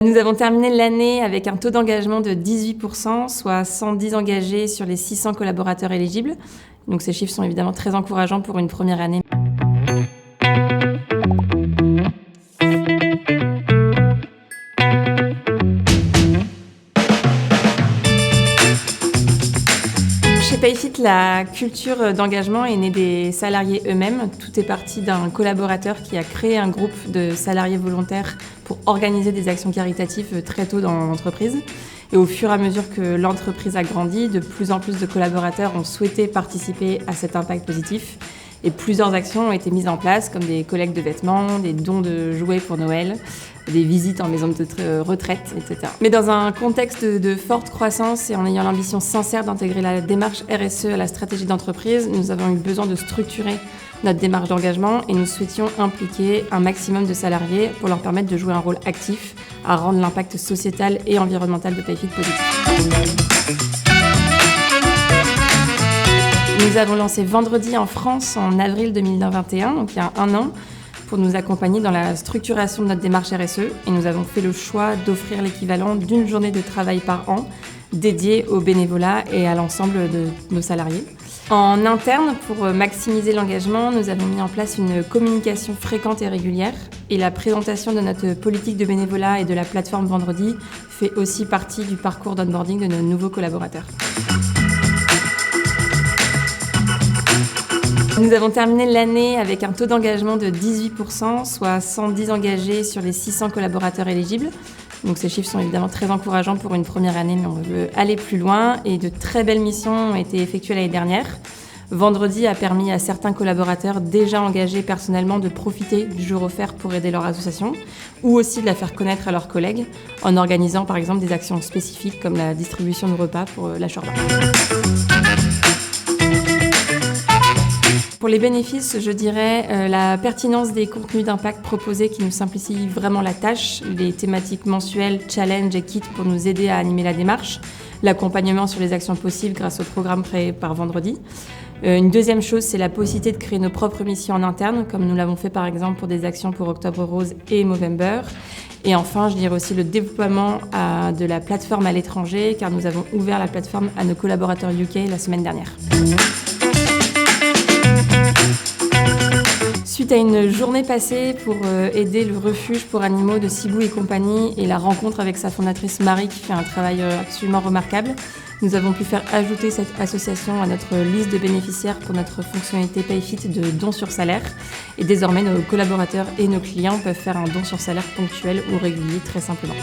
Nous avons terminé l'année avec un taux d'engagement de 18%, soit 110 engagés sur les 600 collaborateurs éligibles. Donc ces chiffres sont évidemment très encourageants pour une première année. Chez Payfit, la culture d'engagement est née des salariés eux-mêmes. Tout est parti d'un collaborateur qui a créé un groupe de salariés volontaires pour organiser des actions caritatives très tôt dans l'entreprise. Et au fur et à mesure que l'entreprise a grandi, de plus en plus de collaborateurs ont souhaité participer à cet impact positif. Et plusieurs actions ont été mises en place, comme des collectes de vêtements, des dons de jouets pour Noël, des visites en maison de retraite, etc. Mais dans un contexte de forte croissance et en ayant l'ambition sincère d'intégrer la démarche RSE à la stratégie d'entreprise, nous avons eu besoin de structurer notre démarche d'engagement et nous souhaitions impliquer un maximum de salariés pour leur permettre de jouer un rôle actif à rendre l'impact sociétal et environnemental de Payfit positif. Nous avons lancé Vendredi en France en avril 2021, donc il y a un an, pour nous accompagner dans la structuration de notre démarche RSE. Et nous avons fait le choix d'offrir l'équivalent d'une journée de travail par an dédiée au bénévolat et à l'ensemble de nos salariés. En interne, pour maximiser l'engagement, nous avons mis en place une communication fréquente et régulière. Et la présentation de notre politique de bénévolat et de la plateforme Vendredi fait aussi partie du parcours d'onboarding de nos nouveaux collaborateurs. Nous avons terminé l'année avec un taux d'engagement de 18%, soit 110 engagés sur les 600 collaborateurs éligibles. Donc ces chiffres sont évidemment très encourageants pour une première année, mais on veut aller plus loin et de très belles missions ont été effectuées l'année dernière. Vendredi a permis à certains collaborateurs déjà engagés personnellement de profiter du jour offert pour aider leur association ou aussi de la faire connaître à leurs collègues en organisant par exemple des actions spécifiques comme la distribution de repas pour la Shorba. Pour les bénéfices, je dirais la pertinence des contenus d'impact proposés qui nous simplifient vraiment la tâche, les thématiques mensuelles, challenge et kits pour nous aider à animer la démarche, l'accompagnement sur les actions possibles grâce au programme créé par Vendredi. Une deuxième chose, c'est la possibilité de créer nos propres missions en interne, comme nous l'avons fait par exemple pour des actions pour Octobre Rose et Movember. Et enfin, je dirais aussi le déploiement de la plateforme à l'étranger, car nous avons ouvert la plateforme à nos collaborateurs UK la semaine dernière. Suite à une journée passée pour aider le refuge pour animaux de Cibou et compagnie et la rencontre avec sa fondatrice Marie qui fait un travail absolument remarquable, nous avons pu faire ajouter cette association à notre liste de bénéficiaires pour notre fonctionnalité Payfit de dons sur salaire. Et désormais, nos collaborateurs et nos clients peuvent faire un don sur salaire ponctuel ou régulier très simplement.